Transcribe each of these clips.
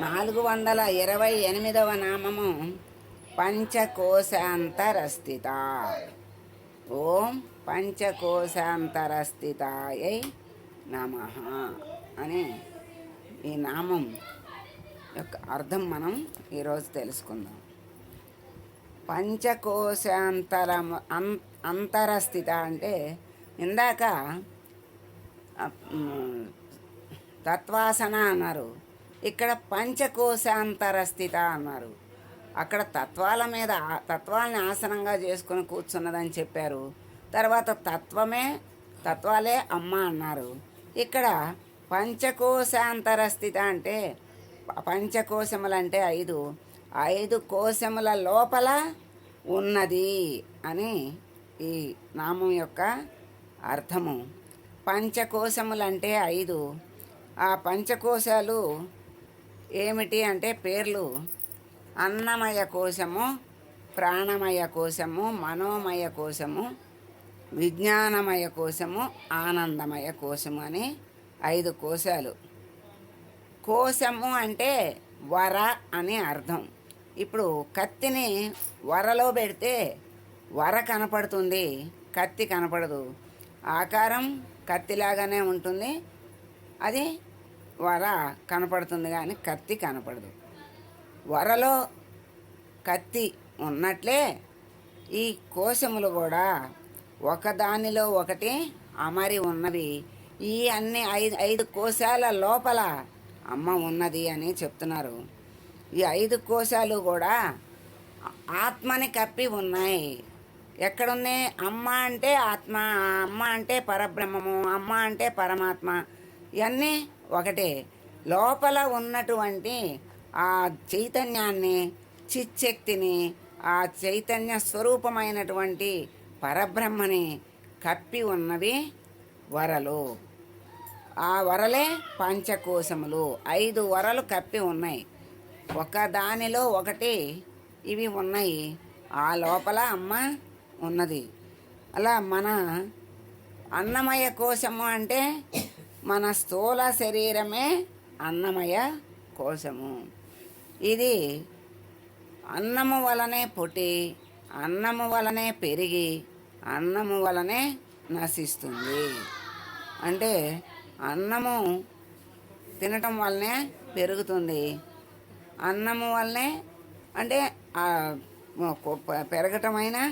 428వ నామము పంచకోశాంతరస్థిత. ఓం పంచకోశాంతరస్థితాయై నమః అని ఈ నామం యొక్క అర్థం మనం ఈరోజు తెలుసుకుందాం. పంచకోశాంతరము అంతరస్థిత అంటే ఇందాక తత్వాసన అన్నారు, ఇక్కడ పంచకోశాంతరస్థిత అన్నారు. అక్కడ తత్వాలని ఆసనంగా చేసుకుని కూర్చున్నదని చెప్పారు. తర్వాత తత్వాలే అమ్మ అన్నారు. ఇక్కడ పంచకోశాంతరస్థిత అంటే పంచకోశములంటే 5 కోశముల లోపల ఉన్నది అని ఈ నామం యొక్క అర్థము. పంచకోశములంటే 5. ఆ పంచకోశాలు ఏమిటి అంటే పేర్లు: అన్నమయ కోశము, ప్రాణమయ కోశము, మనోమయ కోశము, విజ్ఞానమయ కోశము, ఆనందమయ కోశము అని 5 కోశాలు. కోశము అంటే వర అని అర్థం. ఇప్పుడు కత్తిని వరలో పెడితే వర కనపడుతుంది, కత్తి కనపడదు. ఆకారం కత్తిలాగానే ఉంటుంది, అది వర కనపడుతుంది కానీ కత్తి కనపడదు. వరలో కత్తి ఉన్నట్లే ఈ కోశములు కూడా ఒకదానిలో ఒకటి అమరి ఉన్నవి. ఈ అన్ని 5 కోశాల లోపల అమ్మ ఉన్నది అని చెప్తున్నారు. ఈ 5 కోశాలు కూడా ఆత్మని కప్పి ఉన్నాయి. ఎక్కడున్నాయి? అమ్మ అంటే ఆత్మ, అమ్మ అంటే పరబ్రహ్మము, అమ్మ అంటే పరమాత్మ, ఇవన్నీ ఒకటే. లోపల ఉన్నటువంటి ఆ చైతన్యాన్ని, చిచ్చక్తిని, ఆ చైతన్య స్వరూపమైనటువంటి పరబ్రహ్మని కప్పి ఉన్నవి వరలు. ఆ వరలే పంచకోశములు. 5 వరలు కప్పి ఉన్నాయి, ఒకదానిలో ఒకటి ఇవి ఉన్నాయి. ఆ లోపల అమ్మ ఉన్నది. అలా మన అన్నమయ కోశము అంటే మన స్థూల శరీరమే అన్నమయ కోశము. ఇది అన్నము వలనే పుట్టి, అన్నము వలనే పెరిగి, అన్నము వలనే నశిస్తుంది. అంటే అన్నము తినటం వల్లనే పెరుగుతుంది, అన్నము వల్లనే అంటే పెరగటమైనా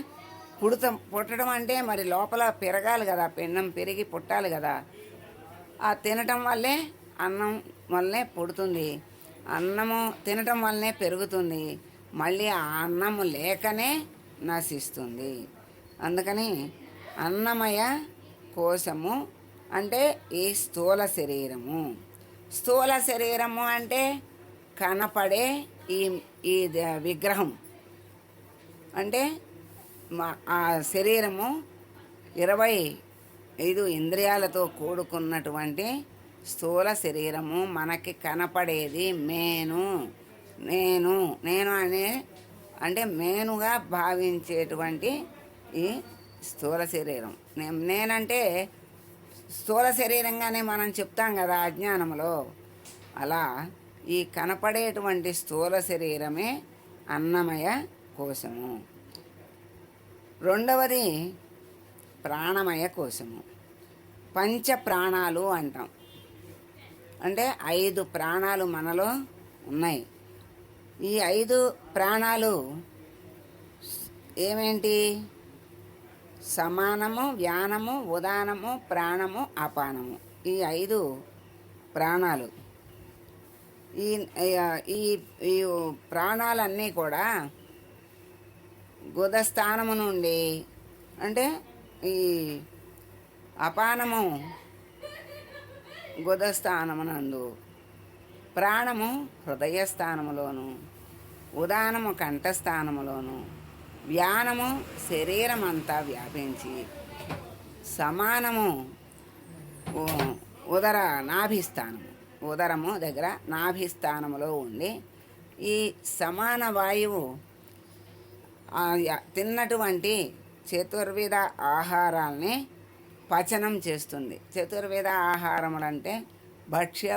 పుట్టడం అంటే మరి లోపల పెరగాలి కదా, పిండం పెరిగి పుట్టాలి కదా. ఆ తినటం వల్లే అన్నం వల్లనే పుడుతుంది, అన్నము తినటం వల్లనే పెరుగుతుంది, మళ్ళీ ఆ అన్నము లేకనే నశిస్తుంది. అందుకని అన్నమయ కోశము అంటే ఈ స్థూల శరీరము. స్థూల శరీరము అంటే కనపడే ఈ విగ్రహం. అంటే ఆ శరీరము 25 ఇంద్రియాలతో కూడుకున్నటువంటి స్థూల శరీరము. మనకి కనపడేది నేను అంటే మేనుగా భావించేటువంటి ఈ స్థూల శరీరం. నేనంటే స్థూల శరీరంగానే మనం చెప్తాం కదా అజ్ఞానంలో. అలా ఈ కనపడేటువంటి స్థూల శరీరమే అన్నమయ కోశము. రెండవది ప్రాణమయ కోశము. పంచ ప్రాణాలు అంటాం. అంటే 5 ప్రాణాలు మనలో ఉన్నాయి. ఈ 5 ప్రాణాలు ఏమేంటి? సమానము, వ్యానము, ఉదానము, ప్రాణము, అపానము. ఈ 5 ప్రాణాలు. ఈ ఈ ప్రాణాలన్నీ కూడా గుదస్థానము నుండి, అంటే ఈ అపానము గుదస్థానమునందు, ప్రాణము హృదయస్థానములోను, ఉదానము కంఠస్థానములోను, వ్యానము శరీరం అంతా వ్యాపించి, సమానము నాభిస్థానము, ఉదరము దగ్గర నాభిస్థానములో ఉండి, ఈ సమాన వాయువు తిన్నటువంటి చతుర్విధ ఆహారాల్ని పచనం చేస్తుంది. చతుర్విధ ఆహారములంటే భక్ష్య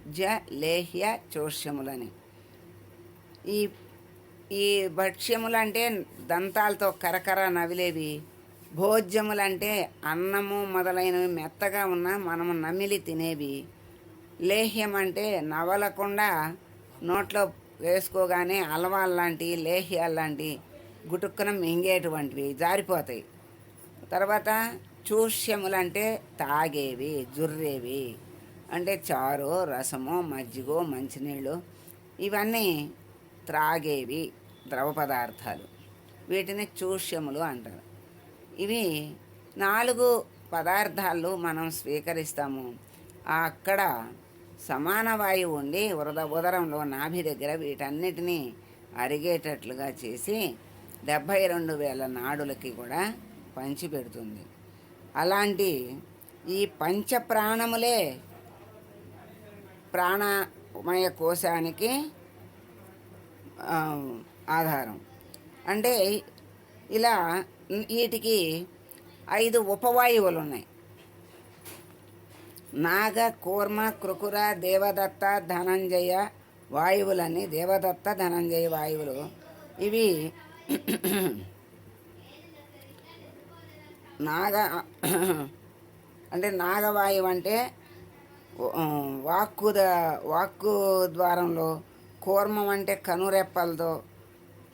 భోజ్య లేహ్య చోష్యములని. ఈ ఈ భక్ష్యములంటే దంతాలతో కరకర నవిలేవి, భోజ్యములంటే అన్నము మొదలైనవి మెత్తగా ఉన్న మనము నమిలి తినేవి, లేహ్యం అంటే నవలకుండా నోట్లో వేసుకోగానే అలవాళ్ళలాంటి లేహ్యాల్లాంటి గుటుక్కున మింగేటువంటివి, జారిపోతాయి. తర్వాత చూష్యములంటే తాగేవి, జుర్రేవి, అంటే చారు, రసము, మజ్జిగో, మంచినీళ్ళు, ఇవన్నీ త్రాగేవి ద్రవ పదార్థాలు. వీటిని చూష్యములు అంటారు. ఇవి 4 పదార్థాలు మనం స్వీకరిస్తాము. అక్కడ సమాన వాయువు ఉండి ఉదరంలో నాభి దగ్గర వీటన్నిటినీ అరిగేటట్లుగా చేసి 72,000 నాడులకి కూడా పంచిపెడుతుంది. అలాంటి ఈ పంచప్రాణములే ప్రాణమయ కోశానికి ఆధారం. అంటే ఇలా వీటికి 5 ఉపవాయువులు ఉన్నాయి. నాగ, కూర్మ, కృకుర, దేవదత్త, ధనంజయ వాయువులని. దేవదత్త, ధనంజయ వాయువులు ఇవి అంటే నాగవాయువు అంటే వాక్కు ద్వారంలో, కూర్మం అంటే కనురెప్పలతో,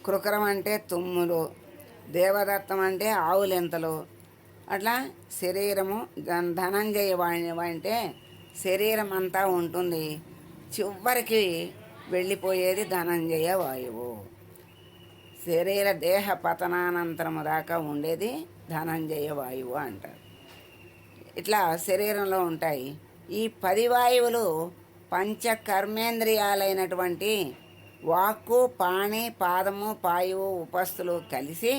కృకరం అంటే తుమ్ములు, దేవదత్తం అంటే ఆవులెంతలు. అట్లా శరీరము. ధనంజయ వాయువు అంటే శరీరం అంతా ఉంటుంది, చివరికి వెళ్ళిపోయేది ధనంజయ వాయువు. శరీర దేహ పతనానంతరము దాకా ఉండేది ధనంజయ వాయువు అంటారు. ఇట్లా శరీరంలో ఉంటాయి. ఈ 10 వాయువులు పంచకర్మేంద్రియాలైనటువంటి వాక్కు, పాణి, పాదము, పాయువు, ఉపస్థులు కలిసి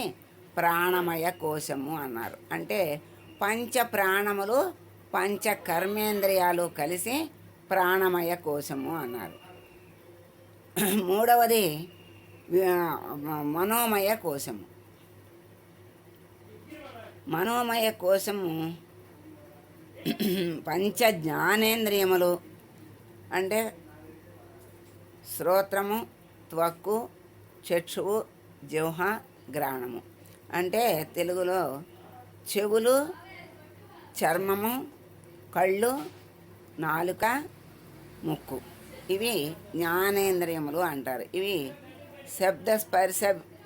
ప్రాణమయ కోశము అన్నారు. అంటే పంచ ప్రాణములు, పంచ కర్మేంద్రియాలు కలిసి ప్రాణమయ కోశము అన్నారు. మూడవది మనోమయ కోశము. మనోమయ కోశము పంచ జ్ఞానేంద్రియములు అంటే శ్రోత్రము, త్వక్కు, చక్షువు, జిహ్వ, గ్రాణము. అంటే తెలుగులో చెవులు, చర్మము, కళ్ళు, నాలుక, ముక్కు, ఇవి జ్ఞానేంద్రియములు అంటారు. ఇవి శబ్ద, స్పర్శ,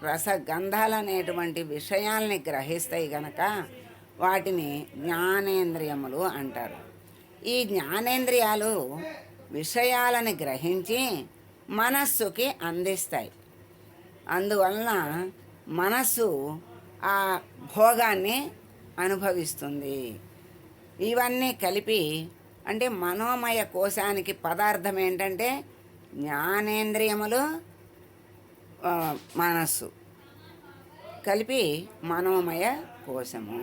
రస, గంధాలు అనేటువంటి విషయాల్ని గ్రహిస్తాయి గనక వాటిని జ్ఞానేంద్రియములు అంటారు. ఈ జ్ఞానేంద్రియాలు విషయాలని గ్రహించి మనస్సుకి అందిస్తాయి. అందువలన మనస్సు ఆ భోగాన్ని అనుభవిస్తుంది. ఇవన్నీ కలిపి అంటే మనోమయ కోశానికి పదార్థం ఏంటంటే జ్ఞానేంద్రియములు, మనస్సు కలిపి మనోమయ కోశము.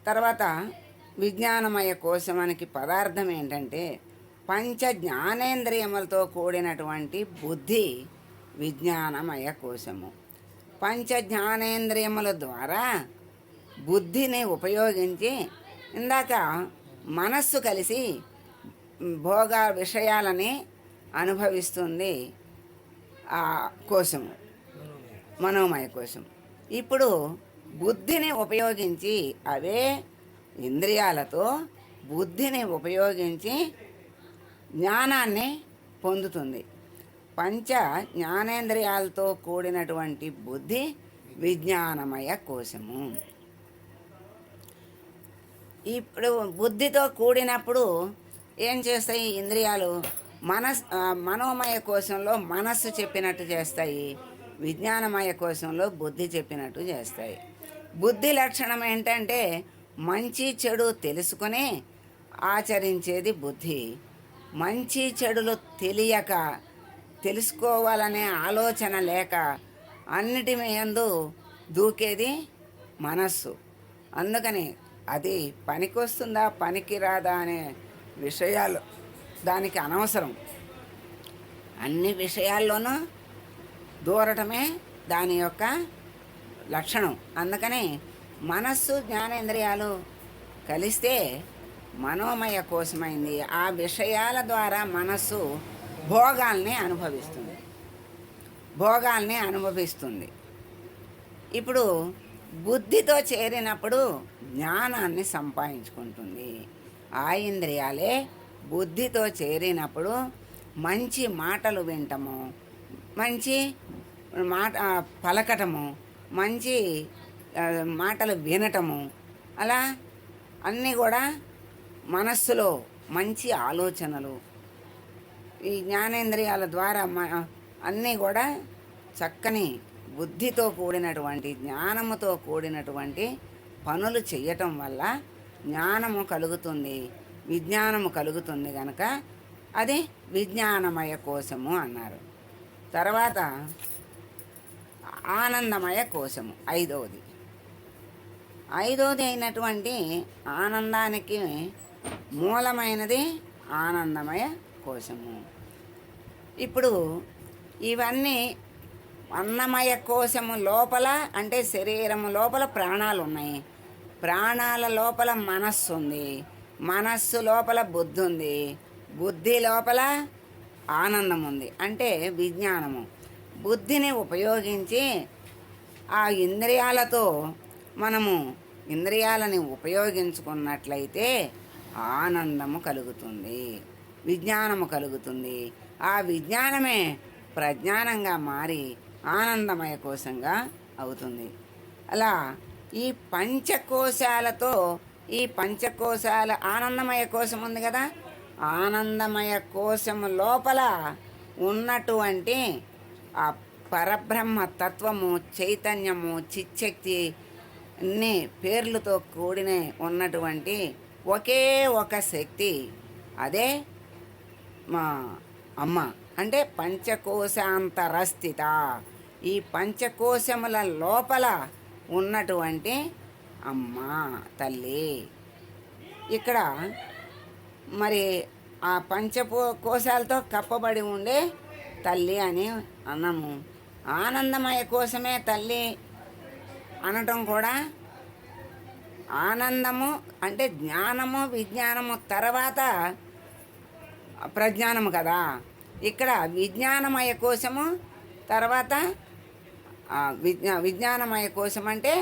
తర్వాత విజ్ఞానమయ కోశమానికి పదార్థం ఏంటంటే పంచ జ్ఞానేంద్రియములతో కూడినటువంటి బుద్ధి విజ్ఞానమయ కోశము. పంచ జ్ఞానేంద్రియముల ద్వారా బుద్ధిని ఉపయోగించి ఇందాక మనస్సు కలిసి భోగ విషయాలని అనుభవిస్తుంది ఆ కోశము, మనోమయ కోశం. ఇప్పుడు బుద్ధిని ఉపయోగించి అవే ఇంద్రియాలతో బుద్ధిని ఉపయోగించి జ్ఞానాన్ని పొందుతుంది. పంచ జ్ఞానేంద్రియాలతో కూడినటువంటి బుద్ధి విజ్ఞానమయ కోశము. ఇప్పుడు బుద్ధితో కూడినప్పుడు ఏం చేస్తాయి ఇంద్రియాలు? మనోమయ కోశంలో మనస్సు చెప్పినట్టు చేస్తాయి, విజ్ఞానమయ కోశంలో బుద్ధి చెప్పినట్టు చేస్తాయి. బుద్ధి లక్షణం ఏంటంటే మంచి చెడు తెలుసుకొని ఆచరించేది బుద్ధి. మంచి చెడులు తెలియక, తెలుసుకోవాలనే ఆలోచన లేక అన్నిటి యందు దూకేది మనస్సు. అందుకని అది పనికొస్తుందా పనికిరాదా అనే విషయాలు దానికి అనవసరం. అన్ని విషయాల్లోనూ దూరటమే దాని యొక్క లక్షణం. అందుకని మనస్సు జ్ఞానేంద్రియాలు కలిస్తే మనోమయ కోసమైంది. ఆ విషయాల ద్వారా మనస్సు భోగాల్ని అనుభవిస్తుంది. భోగాల్ని అనుభవిస్తుంది. ఇప్పుడు బుద్ధితో చేరినప్పుడు జ్ఞానాన్ని సంపాదించుకుంటుంది. ఆ ఇంద్రియాలే బుద్ధితో చేరినప్పుడు మంచి మాటలు వింటము, మంచి మాట పలకటము, మంచి మాటలు వినటము, అలా అన్నీ కూడా మనస్సులో మంచి ఆలోచనలు ఈ జ్ఞానేంద్రియాల ద్వారా అన్నీ కూడా చక్కని బుద్ధితో కూడినటువంటి జ్ఞానముతో కూడినటువంటి పనులు చేయటం వల్ల జ్ఞానము కలుగుతుంది, విజ్ఞానము కలుగుతుంది. కనుక అది విజ్ఞానమయ కోశము అన్నారు. తర్వాత ఆనందమయ కోశము ఐదవది అయినటువంటి ఆనందానికి మూలమైనది ఆనందమయ కోశము. ఇప్పుడు ఇవన్నీ అన్నమయ కోశము లోపల అంటే శరీరము లోపల ప్రాణాలు ఉన్నాయి, ప్రాణాల లోపల మనస్సు ఉంది, మనస్సు లోపల బుద్ధి ఉంది, బుద్ధి లోపల ఆనందం ఉంది అంటే విజ్ఞానము. బుద్ధిని ఉపయోగించి ఆ ఇంద్రియాలతో మనము ఇంద్రియాలని ఉపయోగించుకున్నట్లయితే ఆనందము కలుగుతుంది, విజ్ఞానము కలుగుతుంది. ఆ విజ్ఞానమే ప్రజ్ఞానంగా మారి ఆనందమయ కోశంగా అవుతుంది. అలా ఈ పంచకోశాలతో ఈ పంచకోశాల ఆనందమయ కోశం ఉంది కదా, ఆనందమయ కోశము లోపల ఉన్నటువంటి ఆ పరబ్రహ్మ తత్వము, చైతన్యము, చిచ్చక్తి అన్ని పేర్లతో కూడిన ఉన్నటువంటి ఒకే ఒక శక్తి, అదే మా అమ్మ. అంటే పంచకోశాంతరస్థిత, ఈ పంచకోశముల లోపల ఉన్నటువంటి అమ్మ తల్లి. ఇక్కడ మరి ఆ కోశాలతో కప్పబడి ఉండే తల్లి అని అన్నము. ఆనందమయ కోసమే తల్లి అనటం కూడా, ఆనందము అంటే జ్ఞానము విజ్ఞానము తర్వాత ప్రజ్ఞానము కదా. ఇక్కడ విజ్ఞానమయ కోశము తర్వాత విజ్ఞానమయ కోశం అంటే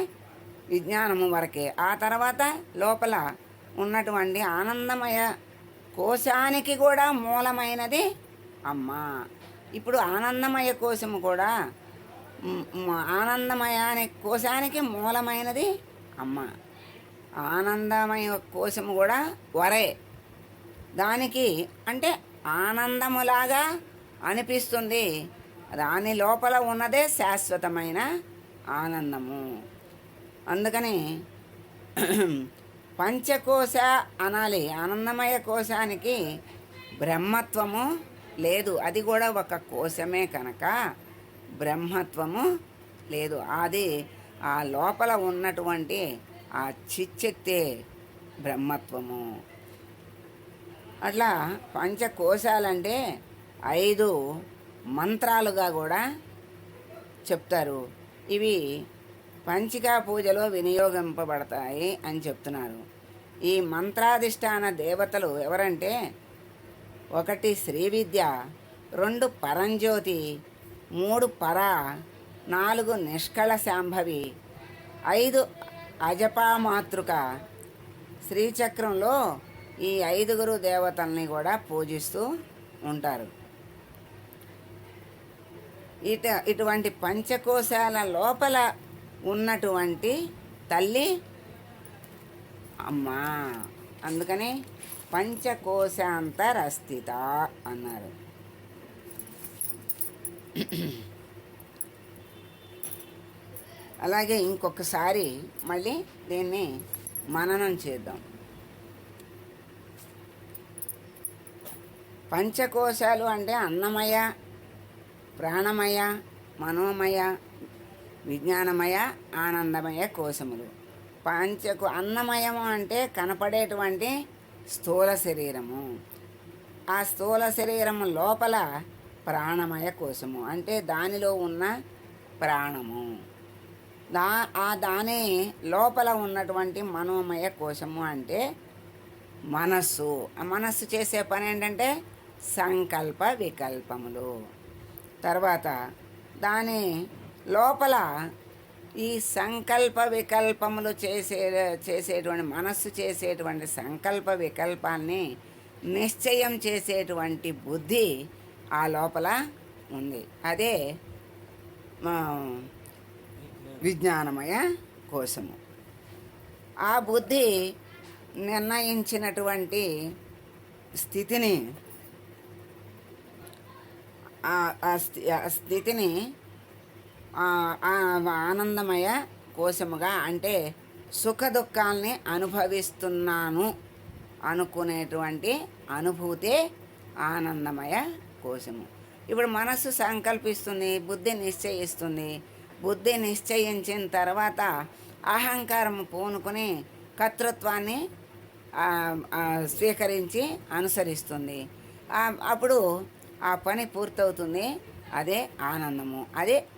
విజ్ఞానము వరకే. ఆ తర్వాత లోపల ఉన్నటువంటి ఆనందమయ కోశానికి కూడా మూలమైనది అమ్మ. ఇప్పుడు ఆనందమయ కోశము కూడా ఆనందమయ కోశానికి మూలమైనది అమ్మ. ఆనందమయ కోశము కూడా వరే, దానికి అంటే ఆనందములాగా అనిపిస్తుంది. దాని లోపల ఉన్నదే శాశ్వతమైన ఆనందము. అందుకని పంచకోశ అనాలి. ఆనందమయ కోశానికి బ్రహ్మత్వము లేదు, అది కూడా ఒక కోశమే కనుక బ్రహ్మత్వము లేదు. అది ఆ లోపల ఉన్నటువంటి ఆ చిచ్చక్తే బ్రహ్మత్వము. అట్లా పంచకోశాలంటే 5 మంత్రాలుగా కూడా చెప్తారు. ఇవి పంచికా పూజలో వినియోగింపబడతాయి అని చెప్తున్నారు. ఈ మంత్రాధిష్టాన దేవతలు ఎవరంటే 1 శ్రీ విద్య, 2 పరంజ్యోతి, 3 పర, 4 నిష్కళ శాంభవి, 5 అజపామాతృక. శ్రీచక్రంలో ఈ 5 దేవతల్ని కూడా పూజిస్తూ ఉంటారు. ఇటువంటి పంచకోశాల లోపల ఉన్నటువంటి తల్లి అమ్మ. అందుకని పంచకోశాంతరస్థిత అన్నారు. అలాగే ఇంకొకసారి మళ్ళీ దీన్ని మననం చేద్దాం. పంచకోశాలు అంటే అన్నమయ, ప్రాణమయ, మనోమయ, విజ్ఞానమయ, ఆనందమయ కోశములు. అన్నమయము అంటే కనపడేటువంటి స్థూల శరీరము. ఆ స్థూల శరీరము లోపల ప్రాణమయ కోశము అంటే దానిలో ఉన్న ప్రాణము. దాని లోపల ఉన్నటువంటి మనోమయ కోశము అంటే మనస్సు. ఆ మనస్సు చేసే పని ఏంటంటే సంకల్ప వికల్పములు. తర్వాత దాని లోపల ఈ సంకల్ప వికల్పములు చేసేటువంటి మనస్సు చేసేటువంటి సంకల్ప వికల్పాన్ని నిశ్చయం చేసేటువంటి బుద్ధి ఆ లోపల ఉంది. అదే విజ్ఞానమయ కోశము. ఆ బుద్ధి నిర్ణయించినటువంటి స్థితిని స్థితిని ఆనందమయ కోశముగా, అంటే సుఖ దుఃఖాల్ని అనుభవిస్తున్నాను అనుకునేటువంటి అనుభూతే ఆనందమయ కోశము. ఇప్పుడు మనస్సు సంకల్పిస్తుంది, బుద్ధి నిశ్చయిస్తుంది. బుద్ధి నిశ్చయించిన తర్వాత అహంకారం పూనుకొని కర్తృత్వాన్ని స్వీకరించి అనుసరిస్తుంది. అప్పుడు ఆ పని పూర్తవుతుంది. అదే ఆనందము.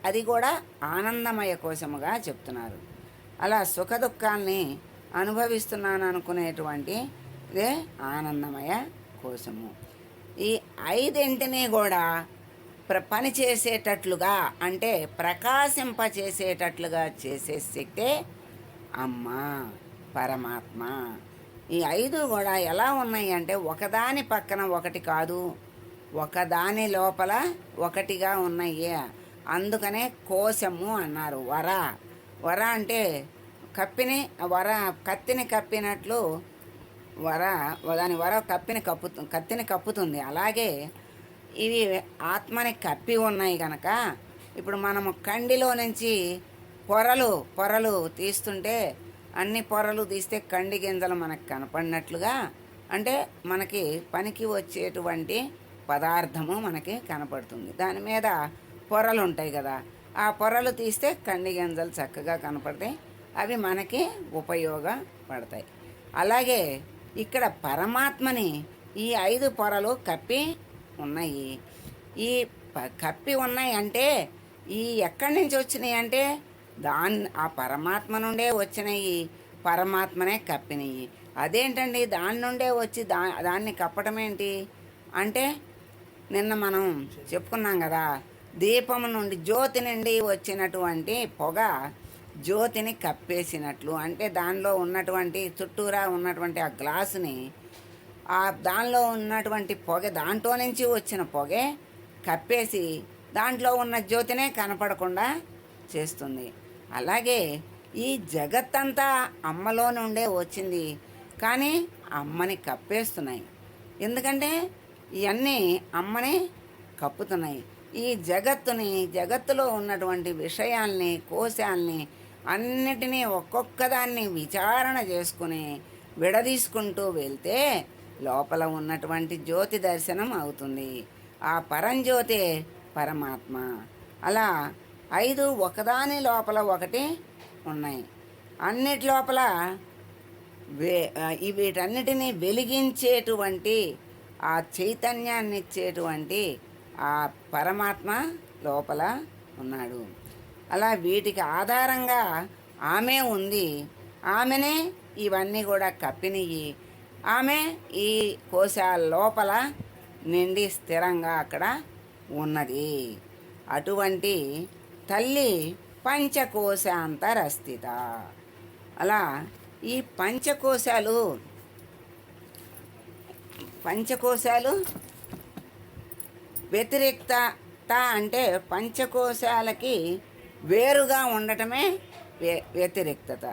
అది కూడా ఆనందమయ కోశముగా చెప్తున్నారు. అలా సుఖ దుఃఖాల్ని అనుభవిస్తున్నాను అనుకునేటువంటి ఇదే ఆనందమయ కోశము. ఈ ఐదింటిని కూడా పని చేసేటట్లుగా, అంటే ప్రకాశింపచేసేటట్లుగా చేసే శక్తే అమ్మ, పరమాత్మ. ఈ ఐదు కూడా ఎలా ఉన్నాయి అంటే ఒకదాని పక్కన ఒకటి కాదు, ఒకదాని లోపల ఒకటిగా ఉన్నాయి. అందుకనే కోశము అన్నారు. వర అంటే కత్తిని కప్పినట్లు దాని కత్తిని కప్పుతుంది. అలాగే ఇవి ఆత్మని కప్పి ఉన్నాయి కనుక ఇప్పుడు మనము కండిలో నుంచి పొరలు తీస్తుంటే అన్ని పొరలు తీస్తే కండి గింజలు మనకు కనపడినట్లుగా, అంటే మనకి పనికి వచ్చేటువంటి పదార్థము మనకి కనపడుతుంది. దాని మీద పొరలు ఉంటాయి కదా, ఆ పొరలు తీస్తే కండి గింజలు చక్కగా కనపడతాయి. అవి మనకి ఉపయోగపడతాయి. అలాగే ఇక్కడ పరమాత్మని ఈ 5 పొరలు కప్పి ఉన్నాయి. ఈ కప్పి ఉన్నాయి అంటే ఈ ఎక్కడి నుంచి వచ్చినాయి అంటే ఆ పరమాత్మ నుండే వచ్చినాయి. పరమాత్మనే కప్పినాయి. అదేంటండి దాని నుండే వచ్చి దాన్ని కప్పటం ఏంటి అంటే, నిన్న మనం చెప్పుకున్నాం కదా, దీపం నుండి జ్యోతి నుండి వచ్చినటువంటి పొగ జ్యోతిని కప్పేసినట్లు. అంటే దానిలో ఉన్నటువంటి చుట్టూరా ఉన్నటువంటి ఆ గ్లాసుని దానిలో ఉన్నటువంటి పొగ, దాంట్లో నుంచి వచ్చిన పొగే కప్పేసి దాంట్లో ఉన్న జ్యోతినే కనపడకుండా చేస్తుంది. అలాగే ఈ జగత్తంతా అమ్మలో నుండే వచ్చింది, కానీ అమ్మని కప్పేస్తున్నాయి. ఎందుకంటే ఇవన్నీ అమ్మని కప్పుతున్నాయి. ఈ జగత్తులో ఉన్నటువంటి విషయాల్ని, కోశాల్ని అన్నిటినీ ఒక్కొక్కదాన్ని విచారణ చేసుకుని విడదీసుకుంటూ వెళ్తే లోపల ఉన్నటువంటి జ్యోతి దర్శనం అవుతుంది. ఆ పరంజ్యోతే పరమాత్మ. అలా 5 ఒకదాని లోపల ఒకటి ఉన్నాయి. అన్నిటి లోపల వీటన్నిటినీ వెలిగించేటువంటి ఆ చైతన్యాన్ని ఇచ్చేటువంటి ఆ పరమాత్మ లోపల ఉన్నాడు. అలా వీటికి ఆధారంగా ఆమె ఉంది. ఆమెనే ఇవన్నీ కూడా కప్పినయి. ఆమె ఈ కోశాల లోపల నిండి స్థిరంగా అక్కడ ఉన్నది. అటువంటి తల్లి పంచకోశాంతరస్థిత. అలా ఈ పంచకోశాలు వ్యతిరేక్త అంటే పంచకోశాలకి వేరుగా ఉండటమే వ్యతిరేక్తత.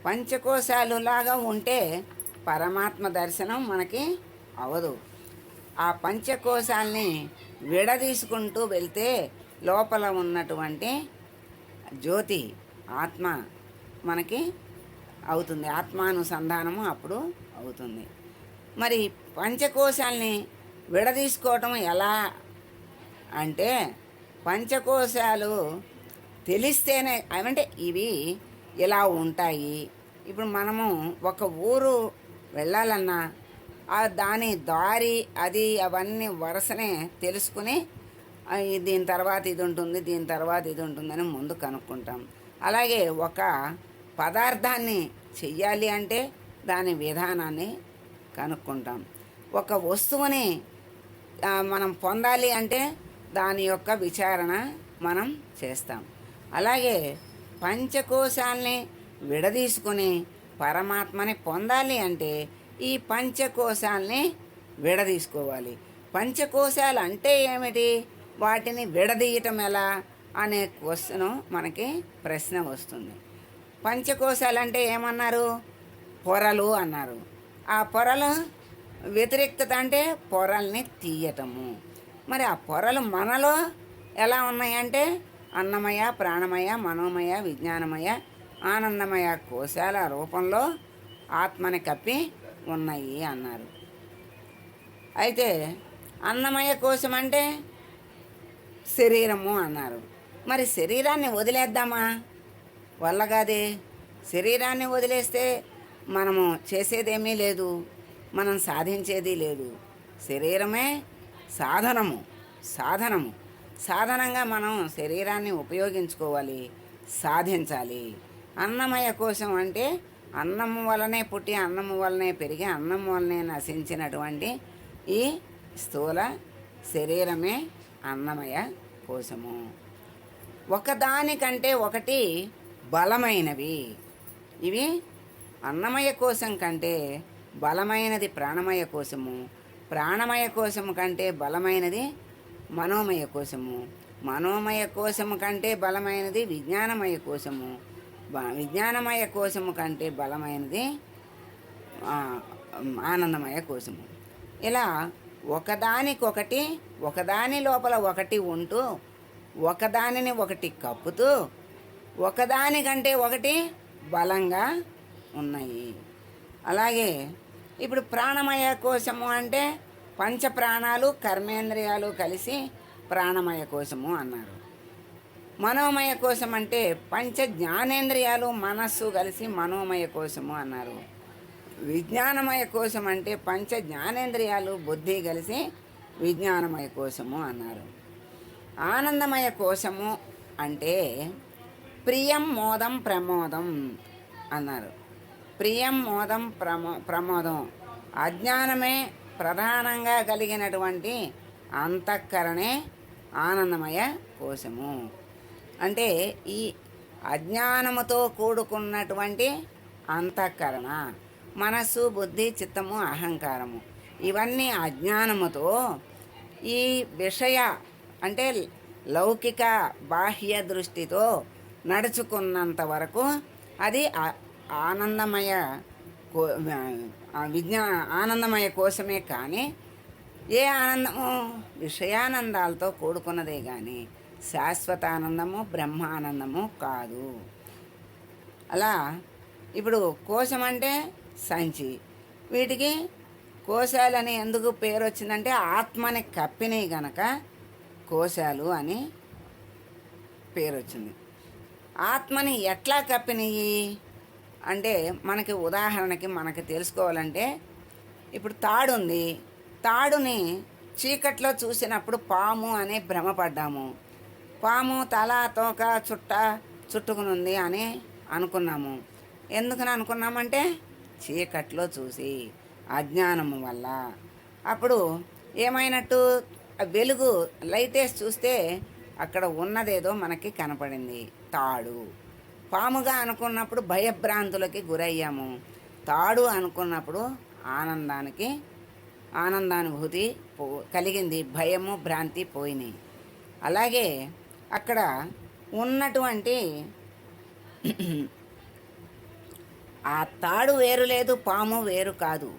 పంచకోశాలు లాగా ఉంటే పరమాత్మ దర్శనం మనకి అవదు. ఆ పంచకోశాల్ని విడదీసుకుంటూ వెళ్తే లోపల ఉన్నటువంటి జ్యోతి ఆత్మ మనకి అవుతుంది. ఆత్మానుసంధానము అప్పుడు అవుతుంది. మరి పంచకోశాల్ని విడదీసుకోవటం ఎలా అంటే, పంచకోశాలు తెలిస్తేనే, అంటే ఇవి ఇలా ఉంటాయి. ఇప్పుడు మనము ఒక ఊరు వెళ్ళాలన్నా దాని దారి అవన్నీ వరుసనే తెలుసుకుని దీని తర్వాత ఇది ఉంటుంది, దీని తర్వాత ఇది ఉంటుందని ముందు కనుక్కుంటాం. అలాగే ఒక పదార్థాన్ని చెయ్యాలి అంటే దాని విధానాన్ని కనుక్కుంటాం. ఒక వస్తువుని మనం పొందాలి అంటే దాని యొక్క విచారణ మనం చేస్తాం. అలాగే పంచకోశాల్ని విడదీసుకొని పరమాత్మని పొందాలి అంటే ఈ పంచకోశాల్ని విడదీసుకోవాలి. పంచకోశాలు అంటే ఏమిటి, వాటిని విడదీయటం ఎలా అనే మనకి ప్రశ్న వస్తుంది. పంచకోశాలు అంటే ఏమన్నారు, పొరలు అన్నారు. ఆ పొరలు వ్యతిరేక్తత అంటే పొరల్ని తీయటము. మరి ఆ పొరలు మనలో ఎలా ఉన్నాయంటే అన్నమయ, ప్రాణమయ, మనోమయ, విజ్ఞానమయ, ఆనందమయ కోశాల రూపంలో ఆత్మని కప్పి ఉన్నాయి అన్నారు. అయితే అన్నమయ కోశం అంటే శరీరము అన్నారు. మరి శరీరాన్ని వదిలేద్దామా? వల్ల కాదే. శరీరాన్ని వదిలేస్తే మనము చేసేదేమీ లేదు, మనం సాధించేది లేదు. శరీరమే సాధనంగా మనం శరీరాన్ని ఉపయోగించుకోవాలి, సాధించాలి. అన్నమయ కోశం అంటే అన్నము వలనే పుట్టి, అన్నము వలనే పెరిగి, అన్నము వలనే నశించినటువంటి ఈ స్థూల శరీరమే అన్నమయ కోశము. ఒకదానికంటే ఒకటి బలమైనవి. ఇవి అన్నమయ కోశం కంటే బలమైనది ప్రాణమయ కోశము, ప్రాణమయ కోశము కంటే బలమైనది మనోమయ కోశము, మనోమయ కోశము కంటే బలమైనది విజ్ఞానమయ కోశము, విజ్ఞానమయ కోశము కంటే బలమైనది ఆనందమయ కోశము. ఇలా ఒకదానికొకటి, ఒకదాని లోపల ఒకటి ఉంటూ, ఒకదానిని ఒకటి కప్పుతూ, ఒకదానికంటే ఒకటి బలంగా ఉన్నాయి. అలాగే ఇప్పుడు ప్రాణమయ కోశము అంటే పంచప్రాణాలు, కర్మేంద్రియాలు కలిసి ప్రాణమయ కోశము అన్నారు. మనోమయ కోశం అంటే పంచ జ్ఞానేంద్రియాలు, మనస్సు కలిసి మనోమయ కోశము అన్నారు. విజ్ఞానమయ కోశం అంటే పంచ జ్ఞానేంద్రియాలు, బుద్ధి కలిసి విజ్ఞానమయ కోశము అన్నారు. ఆనందమయ కోశము అంటే ప్రియం, మోదం, ప్రమోదం అన్నారు. ప్రియం, మోదం, ప్రమోదం అజ్ఞానమే ప్రధానంగా కలిగినటువంటి అంతఃకరణే ఆనందమయ కోశము. అంటే ఈ అజ్ఞానముతో కూడుకున్నటువంటి అంతఃకరణ, మనస్సు, బుద్ధి, చిత్తము, అహంకారము, ఇవన్నీ అజ్ఞానముతో ఈ విషయ అంటే లౌకిక బాహ్య దృష్టితో నడుచుకున్నంత వరకు అది ఆనందమయ ఆనందమయ కోశమే. కానీ ఏ ఆనందము విషయానందాలతో కూడుకున్నదే కానీ శాశ్వత ఆనందము, బ్రహ్మానందము కాదు. అలా ఇప్పుడు కోశం అంటే సంచి. వీటికి కోశాలని ఎందుకు పేరు వచ్చిందంటే ఆత్మని కప్పినవి గనక కోశాలు అని పేరు వచ్చింది. ఆత్మని ఎట్లా కప్పినవి అంటే మనకి ఉదాహరణకి మనకి తెలుసుకోవాలంటే ఇప్పుడు తాడు ఉంది. తాడుని చీకట్లో చూసినప్పుడు పాము అనే భ్రమపడ్డాము. పాము తల, తోక, చుట్టుకునుంది అని అనుకున్నాము. ఎందుకని అనుకున్నామంటే చీకట్లో చూసి, అజ్ఞానము వల్ల. అప్పుడు ఏమైనట్టు వెలుగు లైటేసి చూస్తే అక్కడ ఉన్నదేదో మనకి కనపడింది, తాడు. పాముగా అనుకున్నప్పుడు భయభ్రాంతులకి గురయ్యాము. తాడు అనుకున్నప్పుడు ఆనందానుభూతి కలిగింది, భయము, భ్రాంతి పోయినాయి. అలాగే అక్కడ ఉన్నటువంటి ఆ తాడు వేరు లేదు, పాము వేరు కాదు.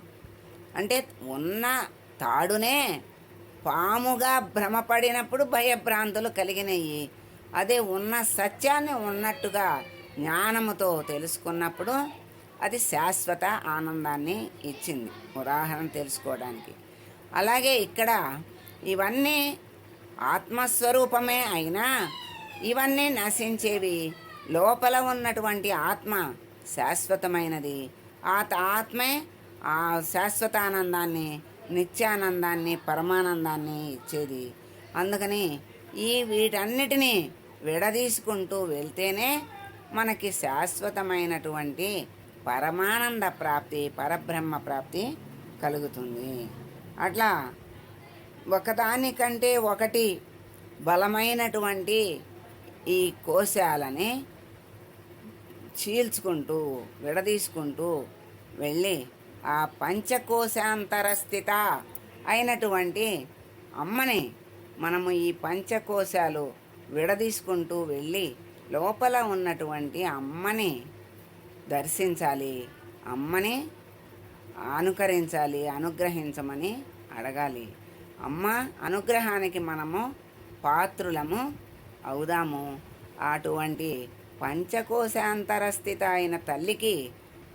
అంటే ఉన్న తాడునే పాముగా భ్రమపడినప్పుడు భయభ్రాంతులు కలిగినాయి. అదే ఉన్న సత్యాన్ని ఉన్నట్టుగా జ్ఞానముతో తెలుసుకున్నప్పుడు అది శాశ్వత ఆనందాన్ని ఇచ్చింది. ఉదాహరణ తెలుసుకోవడానికి. అలాగే ఇక్కడ ఇవన్నీ ఆత్మస్వరూపమే అయినా ఇవన్నీ నశించేవి. లోపల ఉన్నటువంటి ఆత్మ శాశ్వతమైనది. ఆత్మే ఆ శాశ్వత ఆనందాన్ని, నిత్యానందాన్ని, పరమానందాన్ని ఇచ్చేది. అందుకని వీటన్నిటినీ విడదీసుకుంటూ వెళ్తేనే మనకి శాశ్వతమైనటువంటి పరమానంద ప్రాప్తి, పరబ్రహ్మ ప్రాప్తి కలుగుతుంది. అట్లా ఒకదానికంటే ఒకటి బలమైనటువంటి ఈ కోశాలని చీల్చుకుంటూ విడదీసుకుంటూ వెళ్ళి ఆ పంచకోశాంతర స్థిత అయినటువంటి అమ్మని మనము ఈ పంచకోశాలు విడదీసుకుంటూ వెళ్ళి లోపల ఉన్నటువంటి అమ్మని దర్శించాలి, అమ్మని అనుకరించాలి, అనుగ్రహించమని అడగాలి. అమ్మ అనుగ్రహానికి మనము పాత్రులము అవుదాము. అటువంటి పంచకోశాంతరస్థిత అయిన తల్లికి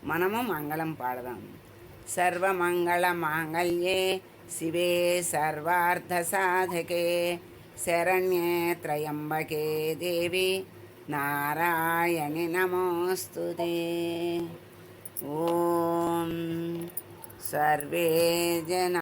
మనము మంగళం పాడదాం. సర్వమంగళ మాంగళ్యే శివే సర్వార్థ సాధకే శరణ్యే త్రయంబకే దేవి నారాయణి నమోస్తుతే. ఓం సర్వే జన